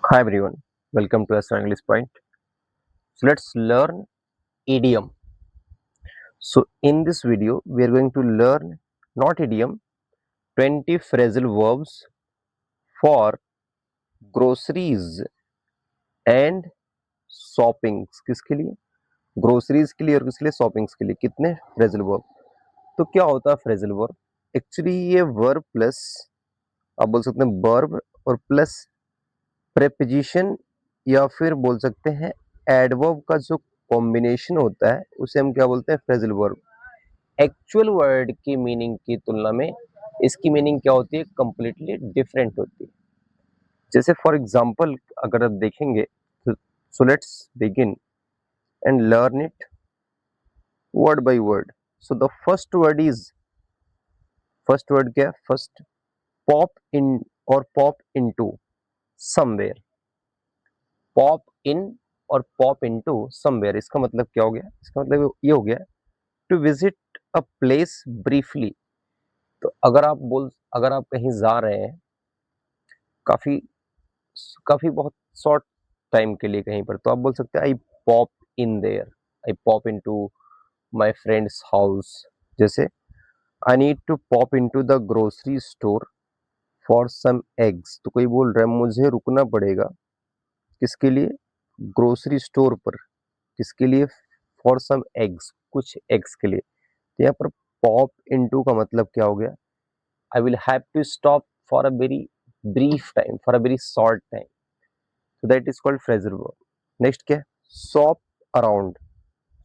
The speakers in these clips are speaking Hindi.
Hi everyone, welcome to Astra English Point. So let's learn idiom. So in this video, we are going to learn not idiom, 20 phrasal verbs for groceries and shoppings. किसके लिए? ग्रोसरीज के लिए और किसके लिए? शॉपिंग्स के लिए. कितने फ्रेजल वर्ब? तो क्या होता है फ्रेजल वर्ब? एक्चुअली ये वर्ब प्लस आप बोल सकते हैं वर्ब और प्लस प्रेपोजिशन या फिर बोल सकते हैं एडवर्ब का जो कॉम्बिनेशन होता है उसे हम क्या बोलते हैं? Phrasal verb. एक्चुअल वर्ड की मीनिंग की तुलना में इसकी मीनिंग क्या होती है? कंप्लीटली डिफरेंट होती है. जैसे फॉर एग्जांपल अगर आप देखेंगे तो so let's begin and learn it word by word. So the first word क्या है? फर्स्ट पॉप इन और पॉप इनटू समवेयर. पॉप इन और पॉप इनटू समवेयर इसका मतलब क्या हो गया? इसका मतलब ये हो गया to visit a place briefly. तो अगर आप कहीं जा रहे हैं काफी काफी बहुत शॉर्ट टाइम के लिए कहीं पर, तो आप बोल सकते हैं I pop in there, I pop into my friend's house. जैसे I need to pop into the grocery store for some eggs. तो कोई बोल रहा है मुझे रुकना पड़ेगा किसके लिए? ग्रोसरी स्टोर पर. किसके लिए? फॉर सम एग्स, कुछ एग्स के लिए. तो यहाँ पर पॉप इनटू का मतलब क्या हो गया? I will have to stop for a very brief time, for a very short time. So that is called phrasal verb. Next क्या है? Shop around.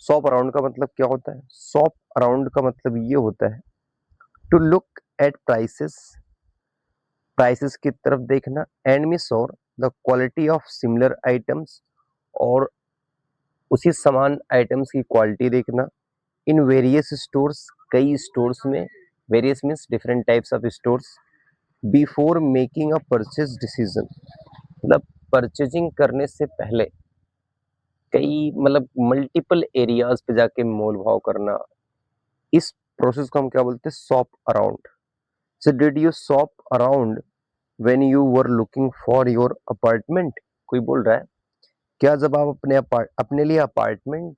Shop around का मतलब क्या होता है? Shop around का मतलब ये होता है to look at prices, prices की तरफ देखना, and measure the quality of similar items और उसी समान आइटम्स की क्वालिटी देखना इन वेरियस स्टोर्स, कई स्टोर्स में. Various means different types of stores. Before making a purchase decision, मतलब परचेजिंग करने से पहले कई मतलब मल्टीपल एरियाज पे जाके मोल भाव करना. इस प्रोसेस को हम क्या बोलते हैं? Shop around. So did you shop around when you were looking for your apartment? कोई बोल रहा है क्या जब आप अपने लिए अपार्टमेंट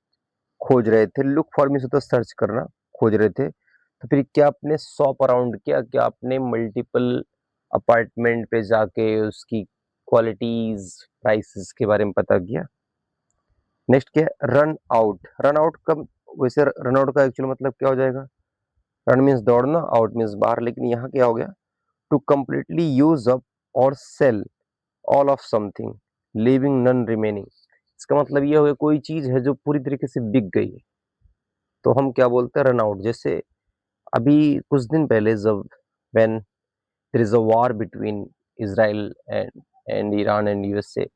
खोज रहे थे? लुक फॉर मीन्स होता है सर्च करना, खोज रहे थे. तो फिर क्या आपने शॉप अराउंड किया? क्या आपने मल्टीपल अपार्टमेंट पे जाके उसकी क्वालिटीज प्राइसेस के बारे में पता किया? नेक्स्ट क्या है? Run out. रन आउट का वैसे रन आउट का एक्चुअल मतलब क्या हो जाएगा? रन मीन्स दौड़ना, आउट मीन्स बाहर. लेकिन यहाँ क्या हो गया? टू कंप्लीटली यूज अप और sell all of something leaving none remaining. इसका मतलब ये हो गया कोई चीज है जो पूरी तरीके से बिक गई है तो हम क्या बोलते हैं? Run out. जैसे अभी कुछ दिन पहले जब when there is a war between Israel and Iran and USA,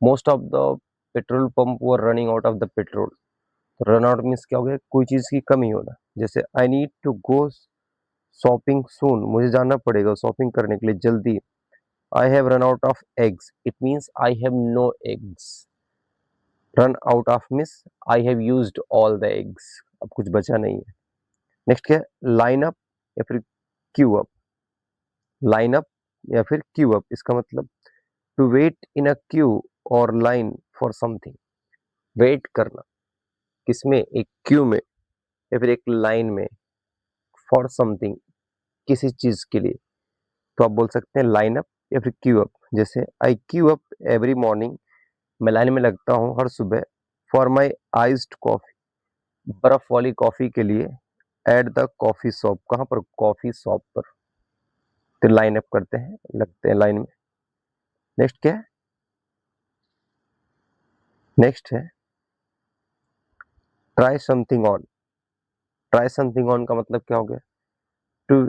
most of the petrol pump were running out of the petrol. तो रन आउट मीन्स क्या हो गया? कोई चीज की कमी होना. जैसे I need to go shopping soon, मुझे जाना पड़ेगा शॉपिंग करने के लिए जल्दी. I have run out of eggs, it means I have no eggs. Run out of means I have used all the eggs, अब कुछ बचा नहीं है. नेक्स्ट क्या है? लाइन अप या फिर क्यू अप. लाइन अप या फिर क्यू अप इसका मतलब to wait in a queue और लाइन फॉर समथिंग. वेट करना किसमें? एक क्यू में या फिर एक लाइन में. फॉर समथिंग किसी चीज के लिए. तो आप बोल सकते हैं लाइन अप या फिर क्यू अप. जैसे I Q up every morning, मैं लाइन में लगता हूँ हर सुबह. फॉर माई आइस्ड कॉफी, बर्फ वाली कॉफी के लिए. एट द कॉफी शॉप, कहाँ पर? कॉफी शॉप पर. तो लाइन अप करते हैं, लगते हैं लाइन में. नेक्स्ट क्या है? नेक्स्ट है try something on. Try something on का मतलब क्या हो गया? टू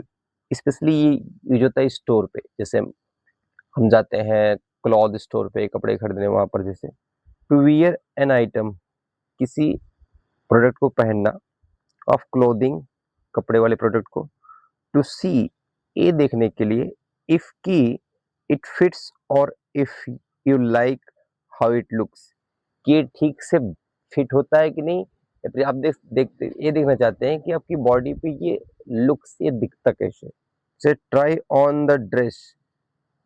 स्पेशली ये यूज होता है स्टोर पे. जैसे हम जाते हैं क्लॉथ स्टोर पे कपड़े खरीदने, वहां पर जैसे टू वियर एन आइटम, किसी प्रोडक्ट को पहनना. ऑफ क्लोथिंग, कपड़े वाले प्रोडक्ट को. टू सी, ये देखने के लिए. इफ की इट फिट्स और if you like how it looks, कि ये ठीक से फिट होता है कि नहीं, या फिर आप देखते ये देखना चाहते हैं कि आपकी बॉडी पे ये लुक्स, ये दिखता कैसे. से try on the dress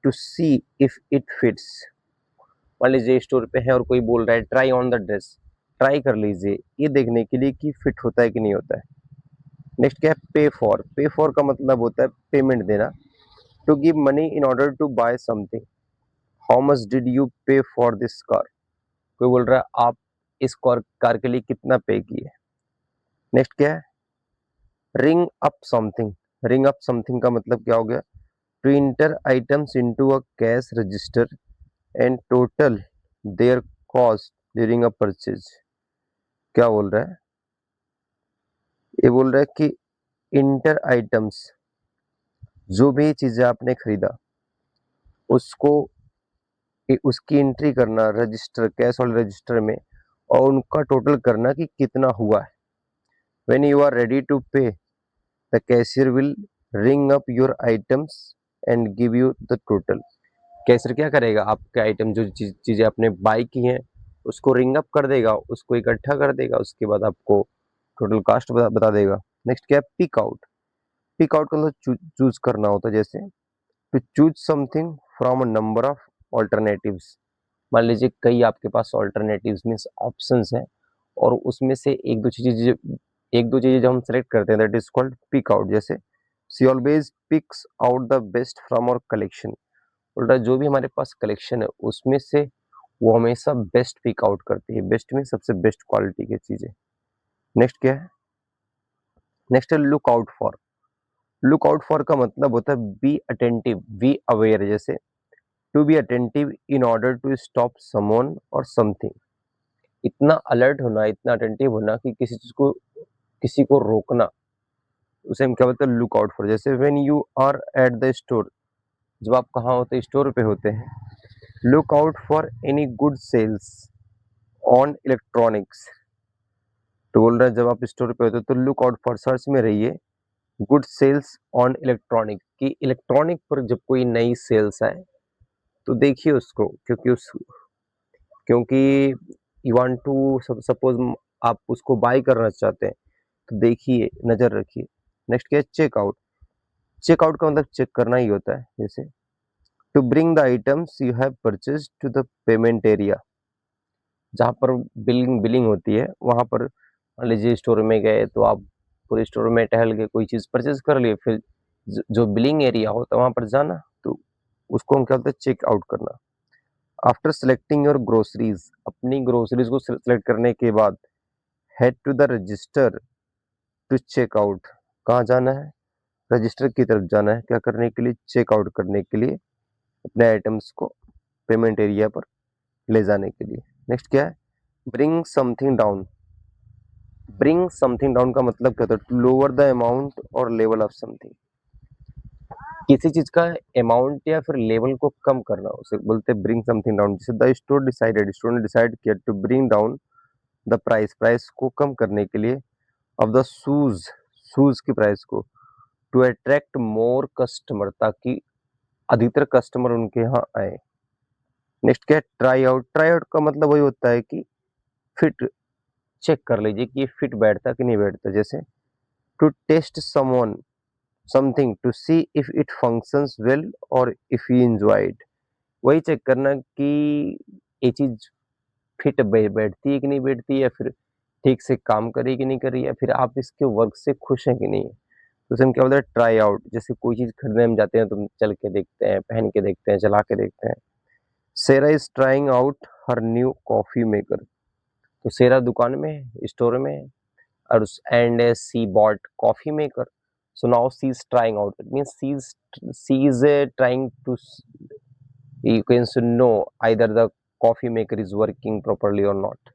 to see if it fits. मान लीजिए स्टोर पे है और कोई बोल रहा है try on the dress, try कर लीजिए, ये देखने के लिए कि फिट होता है कि नहीं होता है। नेक्स्ट क्या है, पे फॉर। पे फॉर का मतलब होता है पेमेंट देना, to give money in order to buy something. How much did you pay for this car. कोई बोल रहा है आप इस कार के लिए कितना पे किए। नेक्स्ट क्या है, ring up something. Ring up something का मतलब क्या हो गया, to enter items into a cash register and total their cost during a purchase. क्या बोल रहा है, ये बोल रहा है कि इंटर आइटम्स, जो भी चीजें आपने खरीदा उसको उसकी एंट्री करना रजिस्टर, कैश वाले रजिस्टर में, और उनका टोटल करना कि कितना हुआ है। When you are ready to pay the cashier will ring up your items and give you the total. Cashier क्या करेगा, आपके आइटम जो चीजें आपने बाई की हैं उसको रिंग अप कर देगा, उसको इकट्ठा कर देगा, उसके बाद आपको टोटल कास्ट बता देगा। नेक्स्ट क्या है, पिक आउट। पिक आउट का मतलब चूज करना होता है, जैसे to choose something from a number of alternatives. मान लीजिए कई आपके पास ऑल्टरनेटिव्स मीन्स ऑप्शंस हैं और उसमें से एक दो चीजें जो हम सेलेक्ट करते हैं that is called pick out. जैसे she always picks out the best from our collection. बोल रहा है जो भी हमारे पास कलेक्शन है उसमें से वो हमेशा बेस्ट पिक आउट करती है। बेस्ट में सबसे बेस्ट क्वालिटी की चीजें। नेक्स्ट क्या है, नेक्स्ट है look out for. Look out for का मतलब होता है बी अटेंटिव, बी अवेयर। जैसे to be attentive in order to stop someone और समथिंग। इतना अलर्ट होना, इतना अटेंटिव होना कि किसी को रोकना, उसे हम क्या बोलते हैं, लुक आउट फॉर। जैसे when you are at the store, जब आप कहाँ होते हैं, स्टोर पे होते हैं। Look out for any good sales on electronics. तो बोल रहा है जब आप स्टोर पे होते हो तो लुक आउट फॉर, सर्च में रहिए गुड सेल्स ऑन इलेक्ट्रॉनिक, कि इलेक्ट्रॉनिक पर जब कोई नई सेल्स आए तो देखिए उसको, क्योंकि यू वांट टू सपोज आप उसको बाय करना चाहते हैं तो देखिए, नजर रखिए। नेक्स्ट क्या है, चेकआउट। चेकआउट का मतलब चेक करना ही होता है। जैसे to bring the items you have purchase to the payment area. जहाँ पर बिलिंग होती है वहां पर, मान लीजिए स्टोर में गए तो आप पूरे स्टोर में टहल के कोई चीज परचेज कर लिए, फिर जो बिलिंग एरिया होता है वहां पर जाना, तो उसको हम क्या बोलते हैं, चेक आउट करना। आफ्टर सेलेक्टिंग योर ग्रोसरीज, अपनी ग्रोसरीज को सेलेक्ट करने के बाद head to the register to check out. कहाँ जाना है, रजिस्टर की तरफ जाना है, क्या करने के लिए, चेक आउट करने के लिए, अपने आइटम्स को पेमेंट एरिया पर ले जाने के लिए। नेक्स्ट क्या है, bring something down. Bring something down का मतलब क्या होता है, टू लोअर द अमाउंट और लेवल ऑफ समथिंग। किसी चीज का अमाउंट या फिर लेवल को कम करना, उसे बोलते हैं ब्रिंग समथिंग डाउन। जैसे द स्टोर डिसाइडेड, स्टोर ने डिसाइड किया to bring down the price, price को कम करने के लिए, ऑफ द शूज, शूज की प्राइस को, टू अट्रैक्ट मोर कस्टमर, ताकि अधिकतर कस्टमर उनके यहाँ आए। नेक्स्ट क्या है, ट्राई आउट। ट्राई आउट का मतलब वही होता है कि फिट, चेक कर लीजिए कि ये फिट बैठता कि नहीं बैठता। जैसे to test someone something to see if it functions well और इफ यू एंजॉय इट। वही चेक करना कि ये चीज फिट बैठती है कि नहीं बैठती, या फिर ठीक से काम करे कि नहीं करी, या फिर आप इसके वर्क से खुश हैं कि नहीं है। तो उसे हम क्या बोलते हैं, ट्राई आउट। जैसे कोई चीज खरीदने हम जाते हैं तो हम चल के देखते हैं, पहन के देखते हैं, चला के देखते हैं। Sarah is trying out her new coffee maker. तो सेरा दुकान में है, स्टोर में है, और and she bought coffee maker. So now she is trying out, it means she is trying to, you can know either the coffee maker is working properly or not.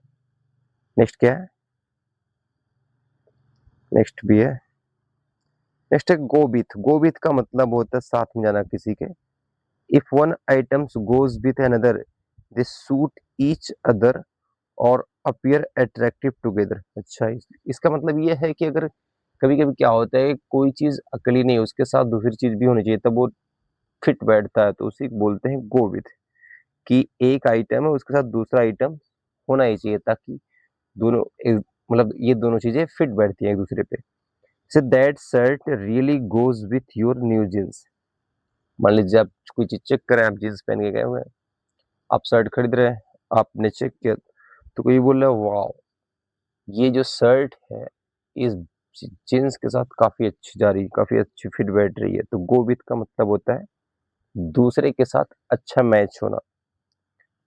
Next क्या है, नेक्स्ट भी है। नेक्स्ट है गो विथ। गो विथ का मतलब होता है साथ में जाना किसी के। If one items goes with another they suit each other और अपीयर अट्रैक्टिव टुगेदर। अच्छा, इसका मतलब ये है कि अगर कभी कभी क्या होता है, कोई चीज अकेली नहीं, उसके साथ दूसरी चीज भी होनी चाहिए तब वो फिट बैठता है, तो उसी को बोलते हैं गो विथ। कि एक आइटम है उसके साथ दूसरा आइटम होना ही चाहिए, ताकि दोनों मतलब ये दोनों चीजें फिट बैठती हैं एक दूसरे पे। Say that shirt really goes with your new jeans. मान लीजिए आप कोई चीज चेक करें, आप जींस पहन के गए हुए हैं, आप शर्ट खरीद रहे हैं, आपने चेक किया तो कोई बोल रहा है वाह ये जो शर्ट है इस जींस के साथ काफी अच्छी जा रही है, काफी अच्छी फिट बैठ रही है। तो गो विथ का मतलब होता है दूसरे के साथ अच्छा मैच होना।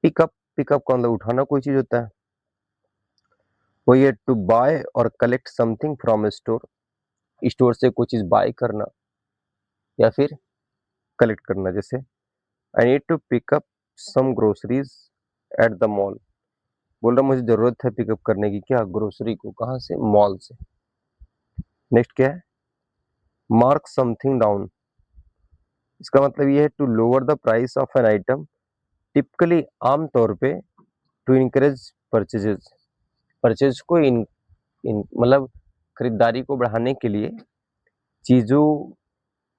पिकअप, पिकअप का मतलब उठाना कोई चीज होता है। वही है टू बाय और collect something from store, store से कोई चीज बाय करना या फिर कलेक्ट करना। जैसे I need to pick up some groceries at the mall, बोल रहा मुझे जरूरत है पिकअप करने की क्या, ग्रोसरी को, कहाँ से, मॉल से। नेक्स्ट क्या है, मार्क समथिंग डाउन, इसका मतलब ये है to lower the price of an item, typically आमतौर पे टू इनकरेज परचेजेस, परचेज को मतलब खरीदारी को बढ़ाने के लिए चीजों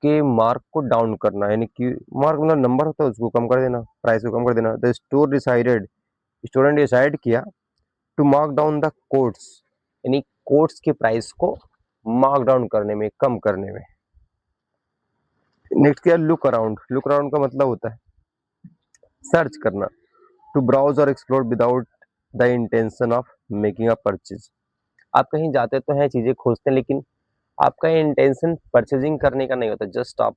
के मार्क को डाउन करना, यानी कि मार्क मतलब नंबर होता है उसको कम कर देना, प्राइस को कम कर देना। द स्टोर डिसाइडेड, स्टूडेंट ने डिसाइड किया to mark down the coats, यानी कोट्स के प्राइस को मार्क डाउन करने में, कम करने में। नेक्स्ट क्या, लुक अराउंड, लुक अराउंड का मतलब होता है सर्च करना, टू ब्राउज और explore without the intention of making a purchase. आप कहीं जाते तो हैं, चीजें खोजते हैं, लेकिन आपका इंटेंशन परचेजिंग करने का नहीं होता, जस्ट आप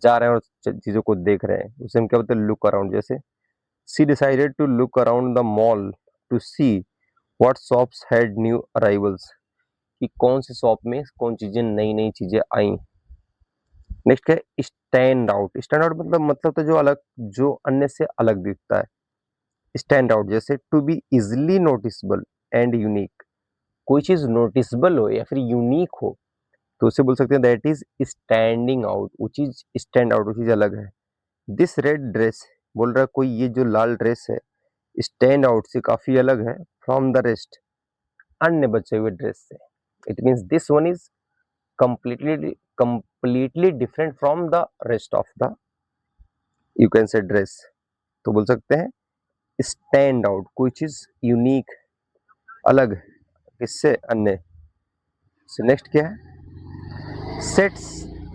जा रहे हैं और चीजों को देख रहे हैं, उसे हम क्या बोलते हैं, लुक अराउंड। जैसे she decided to look around the mall to see what shops had new arrivals, कि कौन सी शॉप में कौन चीजें, नई नई चीजें आई। नेक्स्ट है स्टैंड आउट, स्टैंड आउट मतलब तो जो अलग, जो अन्य से अलग दिखता है, स्टैंड आउट। जैसे to be easily noticeable and unique, कोई चीज नोटिसबल हो या फिर यूनिक हो तो उसे बोल सकते हैं दैट इज स्टैंडिंग आउट, वो चीज स्टैंड आउट, वो चीज अलग है। दिस रेड ड्रेस, बोल रहा है कोई ये जो लाल ड्रेस है स्टैंड आउट से काफी अलग है, फ्रॉम द रेस्ट, अन्य बचे हुए ड्रेस से। It means this one is completely different from the rest of the, you can say, dress. तो बोल सकते हैं स्टैंड आउट, कोई चीज यूनिक, अलग किससे, अन्य से। नेक्स्ट क्या है, sets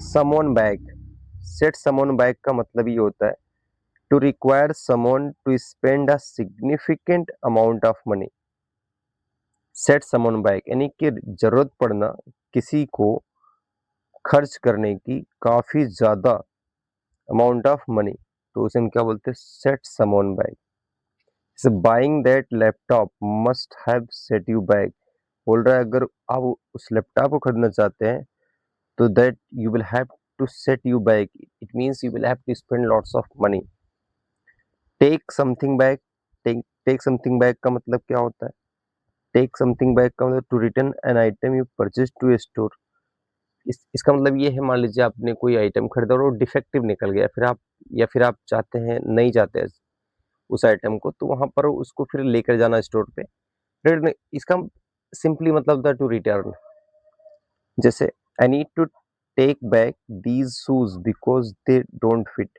someone back, set someone back का मतलब ये होता है to require someone to spend a significant amount of money. Set someone back यानी कि जरूरत पड़ना किसी को खर्च करने की काफी ज्यादा अमाउंट ऑफ मनी, तो उसे हम क्या बोलते हैं, सेट समवन बैक। जैसे buying that laptop must have set you back, बोल रहा है अगर आप उस लैपटॉप को खरीदना चाहते हैं तो that you will have to set you back, it means you will have to spend lots of money. Take something back, take something back का मतलब क्या होता है, टेक समथिंग बैक का मतलब to return an item you purchase to a store. इसका मतलब ये है, मान लीजिए आपने कोई आइटम खरीदा और वो डिफेक्टिव निकल गया, फिर आप, या फिर आप चाहते हैं, नहीं चाहते हैं उस आइटम को, तो वहां पर उसको फिर लेकर जाना स्टोर पे, रिटर्न। इसका सिंपली मतलब था टू रिटर्न। जैसे I need to take back these shoes because they don't fit,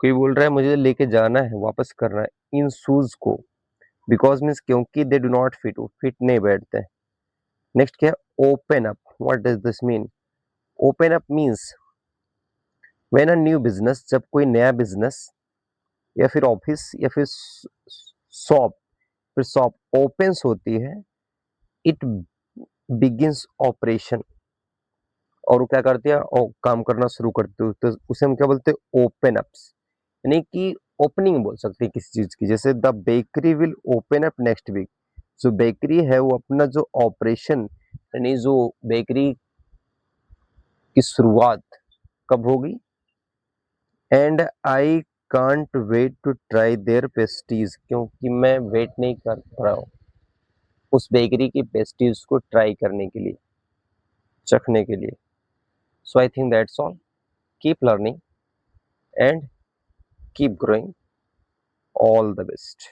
कोई बोल रहा है मुझे लेके जाना है, वापस करना है इन शूज को, बिकॉज मीन्स क्योंकि दे डू नॉट फिट, वो फिट नहीं बैठते हैं। नेक्स्ट क्या है, open up, what does this mean, open up means when a new business, जब कोई नया बिजनेस या फिर ऑफिस या फिर शॉप, फिर शॉप ओपन्स होती है, इट बिगिंस ऑपरेशन, और वो क्या करती है, और काम करना शुरू करती है, तो उसे हम क्या बोलते हैं, ओपन अप्स, यानी कि ओपनिंग बोल सकते हैं किसी चीज की। जैसे the bakery will open up next week, जो बेकरी है वो अपना जो ऑपरेशन, यानी जो बेकरी की शुरुआत कब होगी, and I can't wait to try their pastries, क्योंकि मैं वेट नहीं कर रहा हूँ उस बेकरी की पेस्ट्रीज को ट्राई करने के लिए, चखने के लिए। So I think that's all, keep learning and keep growing, all the best.